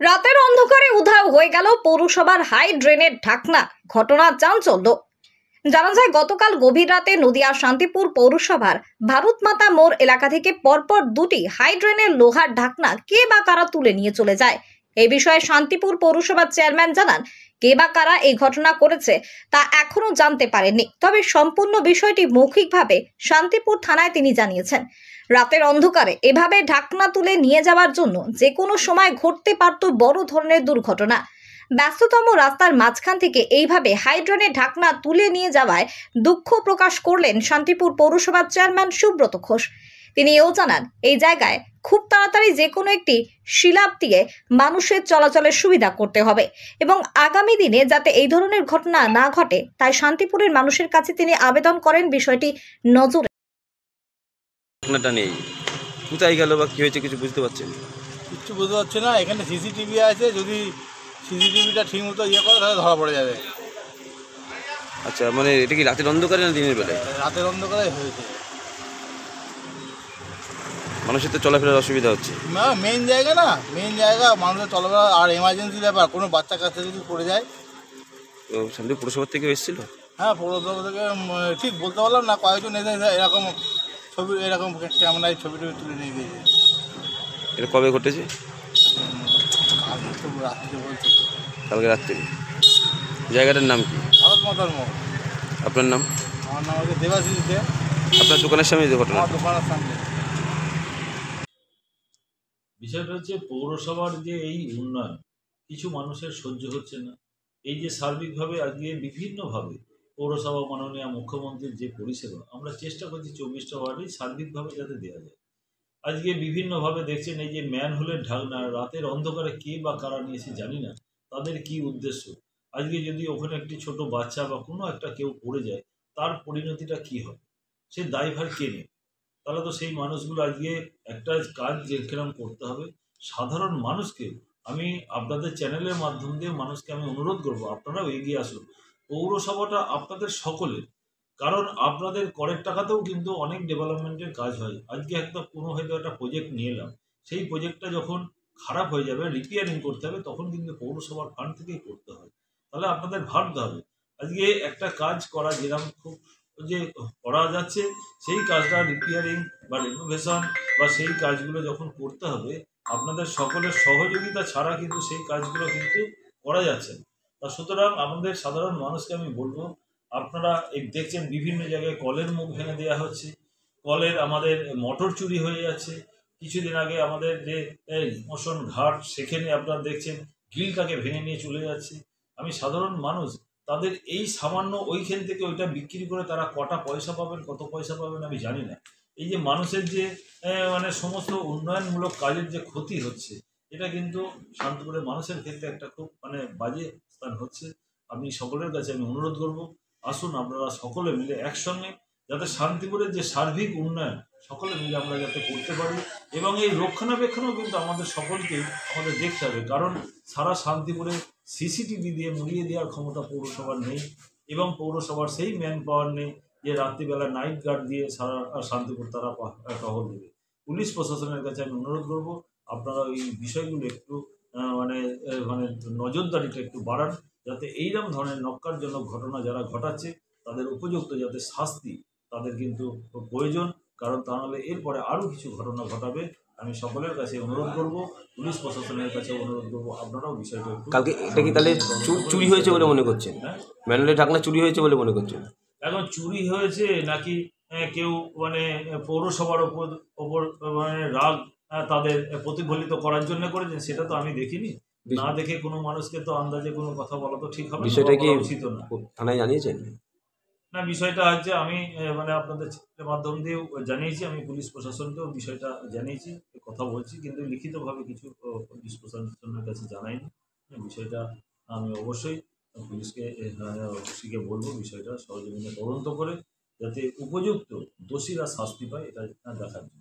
রাতের অন্ধকারে উধাও হয়ে গেল পৌরসভার হাই ড্রেনের ঢাকনা। ঘটনার চাঞ্চল্য। জানা যায় গতকাল গভীর রাতে নদিয়া শান্তিপুর পৌরসভার ভারত মাতা মোড় এলাকা থেকে পরপর দুটি হাই ড্রেনের লোহার ঢাকনা কে বা কারা তুলে নিয়ে চলে যায়। এই বিষয়ে শান্তিপুর পৌরসভার চেয়ারম্যান জানান, কে বা কারা এই ঘটনা করেছে তা এখনো জানতে পারেননি, তবে সম্পূর্ণ বিষয়টি মৌখিকভাবে শান্তিপুর থানায় তিনি জানিয়েছেন। রাতের অন্ধকারে এভাবে ঢাকনা তুলে নিয়ে যাওয়ার জন্য যে কোনো সময় ঘটতে পারত বড় ধরনের দুর্ঘটনা। ব্যস্ততম রাস্তার মাঝখান থেকে এইভাবে হাইড্রেনের ঢাকনা তুলে নিয়ে যাওয়ায় দুঃখ প্রকাশ করলেন শান্তিপুর পৌরসভার চেয়ারম্যান সুব্রত ঘোষ। তিনি এও জানান, এই জায়গায় খুব তাড়াতাড়ি যে কোনো একটি শিলাপ দিয়ে মানুষের চলাচলের সুবিধা করতে হবে এবং আগামী দিনে যাতে এই ধরনের ঘটনা না ঘটে তাই শান্তিপুরের মানুষের কাছে তিনি আবেদন করেন বিষয়টি নজরে। ঘটনাটা নেই, কোথায় গেল বা কি হয়েছে কিছু বুঝতে পারছেন? কিচ্ছু বুঝতে পারছে না। এখানে সিসিটিভি আছে, যদি সিসিটিভিটা ঠিক মতো ইয়ে করে তাহলে ধরা পড়ে যাবে। আচ্ছা, মানে এটা কি রাতের অন্ধকারে না দিনের বেলায়? রাতের অন্ধকারে হয়েছে। মানুষের তো চলাফেরার অসুবিধা হচ্ছে। মেন জায়গা না, মেন জায়গা, মানুষের চলাফেরা আর এমার্জেন্সি ব্যাপার, কোনো বাচ্চা কাছে যদি পড়ে যায়। তো শান্তিপুর পৌরসভা থেকে এসেছিল? হ্যাঁ, পৌরসভা থেকে ঠিক বলতে পারলাম না, কয়েকজন এসে এরকম ছবি, এরকম ক্যামেরায় ছবি তুলে নিয়ে গিয়েছে। এটা কবে ঘটেছে? রাত্রিতে বলছে, কালকে রাত্রে। জায়গাটার নাম কি? ভারত মাতার মোড়। আপনার নাম? আমার নাম হচ্ছে দেবাশিস দে। আপনার দোকানের সামনে যে ঘটনা? আমার দোকানের সামনে। বিষয়টা হচ্ছে পৌরসভার যে এই উন্নয়ন কিছু মানুষের সহ্য হচ্ছে না। এই যে সার্বিকভাবে আজকে বিভিন্নভাবে পৌরসভা মাননীয় মুখ্যমন্ত্রীর যে পরিষেবা আমরা চেষ্টা করছি 24টা ওয়ার্ডেই সার্বিকভাবে যাতে দেওয়া যায়। আজকে বিভিন্নভাবে দেখছেন এই যে ম্যানহোলের ঢাকনা রাতের অন্ধকারে কে বা কারা নিয়েছে জানি না, তাদের কি উদ্দেশ্য। আজকে যদি ওখানে একটি ছোট বাচ্চা বা কোনো একটা কেউ পড়ে যায় তার পরিণতিটা কি হবে, সে দায়ভার কে নেবে? তাহলে তো সেই মানুষগুলো আজকে একটা কাজ যেরকম করতে হবে সাধারণ মানুষকে। আমি আপনাদের চ্যানেলের মাধ্যম দিয়ে মানুষকে আমি অনুরোধ করব, আপনারাও এগিয়ে আসুন। পৌরসভাটা আপনাদের সকলের, কারণ আপনাদের করের টাকাতেও কিন্তু অনেক ডেভেলপমেন্টের কাজ হয়। আজকে কোনো হয়তো একটা প্রজেক্ট নিয়ে এলাম, সেই প্রজেক্টটা যখন খারাপ হয়ে যাবে, রিপেয়ারিং করতে হবে, তখন কিন্তু পৌরসভার ফান্ড থেকেই করতে হয়। তাহলে আপনাদের ভাবতে হবে আজকে একটা কাজ করা যেরকম খুব যে করা যাচ্ছে, সেই কাজটা রিপেয়ারিং বা রিনোভেশন বা সেই কাজগুলো যখন করতে হবে আপনাদের সকলের সহযোগিতা ছাড়া কিন্তু সেই কাজগুলো কিন্তু করা যাচ্ছে না। তা সুতরাং আমাদের সাধারণ মানুষকে আমি বলবো, আপনারা এই দেখছেন বিভিন্ন জায়গায় কলের মুখ ভেঙে দেওয়া হচ্ছে, কলের আমাদের মোটর চুরি হয়ে যাচ্ছে। কিছুদিন আগে আমাদের যে ইমোশন ঘাট, সেখানে আপনারা দেখছেন গ্রিলটাকে ভেঙে নিয়ে চলে যাচ্ছে। আমি সাধারণ মানুষ, তাদের এই সামান্য ওইখান থেকে ওইটা বিক্রি করে তারা কটা পয়সা পাবেন, কত পয়সা পাবেন আমি জানি না। এই যে মানুষের যে মানে সমস্ত উন্নয়নমূলক কাজের যে ক্ষতি হচ্ছে, এটা কিন্তু শান্তিপুরের মানুষের ক্ষেত্রে একটা খুব মানে বাজে স্থান হচ্ছে। আমি সকলের কাছে আমি অনুরোধ করব, আসুন আপনারা সকলে মিলে একসঙ্গে যাতে শান্তিপুরের যে সার্বিক উন্নয়ন সকলে মিলে আমরা যাতে করতে পারি, এবং এই রক্ষণাবেক্ষণও কিন্তু আমাদের সকলকেই আমাদের দেখতে হবে। কারণ সারা শান্তিপুরে সিসিটিভি দিয়ে মুড়িয়ে দেওয়ার ক্ষমতা পৌরসভার নেই, এবং পৌরসভার সেই ম্যান পাওয়ার নেই যে রাত্রিবেলা নাইট গার্ড দিয়ে সারা শান্তিপুর তারা টহল দেবে। পুলিশ প্রশাসনের কাছে আমি অনুরোধ করব, আপনারা এই বিষয়গুলো একটু মানে মানে নজরদারিটা একটু বাড়ান, যাতে এইরকম ধরনের নক্কারজনক ঘটনা যারা ঘটাচ্ছে তাদের উপযুক্ত যাতে শাস্তি তাদের কিন্তু প্রয়োজন। কারণ তা নাহলে এরপরে আরও কিছু ঘটনা ঘটাবে। আমি সকলের কাছে অনুরোধ করব, পুলিশ প্রশাসনের কাছে অনুরোধ করব, আপনারাও বিষয়টা একটু। কালকে এটা কি তাহলে চুরি হয়েছে বলে মনে করছেন? হ্যাঁ, ম্যানুয়ালি ঢাকনা চুরি হয়েছে বলে মনে করছেন? এখন চুরি হয়েছে নাকি কেউ মানে পৌরসভার ওপর মানে রাগ তাদের প্রতিফলিত করার জন্য করেছেন, সেটা তো আমি দেখিনি। না দেখে কোনো মানুষকে তো আন্দাজে কোনো কথা বলা তো ঠিক হবে না, বিষয়টা কি উচিত না। থানায় জানিয়েছেন? না, বিষয়টা হচ্ছে আমি মানে আপনাদের মাধ্যম দিয়েও জানিয়েছি, আমি পুলিশ প্রশাসনকেও বিষয়টা জানিয়েছি, কথা বলছি, কিন্তু লিখিতভাবে কিছু পুলিশ প্রশাসনের কাছে জানাইনি। বিষয়টা আমি অবশ্যই পুলিশকে ওসিকে বলবো বিষয়টা সহযোগিতা তদন্ত করে যাতে উপযুক্ত দোষীরা শাস্তি পায়, এটা দেখার জন্য।